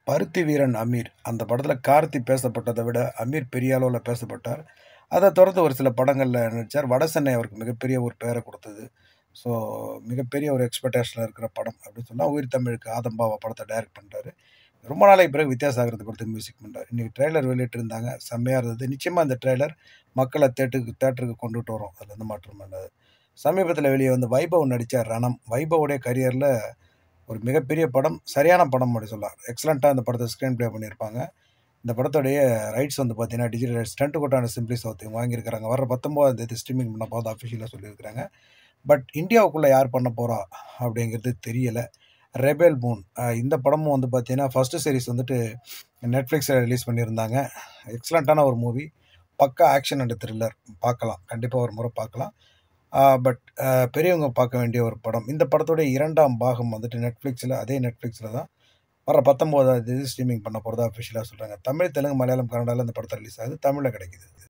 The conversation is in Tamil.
பருத்தி வீரன் அமீர். அந்த படத்துல கார்த்தி பேசப்பட்டத விட, அமீர் பெரிய அளவுல பேசப்பட்டார். அத தொடர்ந்து ஒரு சில படங்கள்ல நடிச்சார். வடசென்னை அவருக்கு மிகப்பெரிய ஒரு பெயர குடுத்தது. ஸோ, மிகப்பெரிய ஒரு எக்ஸ்பெக்டேஷன்ல இருக்கிற படம் அப்படின்னு சொன்னா, உயிர் தமிழுக்கு ஆதம்பாவா படத்த டைரக்ட் பண்றாரு. ரொம்ப நாளைக்கு பிறகு வித்யாசாகர் படத்துக்கு மியூசிக் பண்றாரு. இன்னைக்கு ட்ரெய்லர் வெளியிட்டிருந்தாங்க. செம்மையா இருந்தது. நிச்சயமா இந்த ட்ரெய்லர் மக்கள தியேட்டருக்கு கொண்டுட்டு வரும். அதுல எந்த மாற்றமும் இல்ல. சமீபத்தில வெளிய வந்த வைபவ் நடிச்ச ரணம். வைபவுடைய கரியர்ல ஒரு மிகப்பெரிய படம். சரியான படம் அப்படி சொல்லலாம். எக்ஸலென்ட்டா இந்த படத்த ஸ்க்ரீன் ப்ளே பண்ணியிருப்பாங்க. இந்த படத்துடைய ரைட்ஸ் வந்து பார்த்தீங்கன்னா, டிஜிட்டல் ரைட்ஸ் ஸ்டண்ட் கோட்டான சிம்ப்ளி சவுத் இவங்க வாங்கியிருக்கிறாங்க. வர்ற 19ஆம் தேதி ஸ்ட்ரீமிங் பண்ண போறதா அஃபிஷியலா சொல்லியிருக்கிறாங்க. பட் இந்தியாவுக்குள்ள யார் பண்ண போறா? அப்படிங்கிறது தெரியல. ரெபெல் மூன் இந்த படமும் வந்து பார்த்தீங்கன்னா, ஃபர்ஸ்ட் சீரிஸ் வந்துட்டு Netflixல ரிலீஸ் பண்ணியிருந்தாங்க. எக்ஸலென்ட்டான ஒரு மூவி. பக்கா ஆக்ஷன் அண்ட் த்ரில்லர். பார்க்கலாம். கண்டிப்பா ஒரு முறை பார்க்கலாம். பட் பெரியவங்க பார்க்க வேண்டிய ஒரு படம். இந்த படத்துடைய 2ஆம் பாகம் வந்துட்டு அதே Netflixல தான் வர்ற 19ஆம் தேதி ஸ்ட்ரீமிங் பண்ண போறதா அஃபிஷியலா சொல்றாங்க. தமிழ், தெலுங்கு, மலையாளம், கன்னடால இந்த படத்த ரிலீஸ் ஆகுது. தமிழ்ல கிடைக்குது.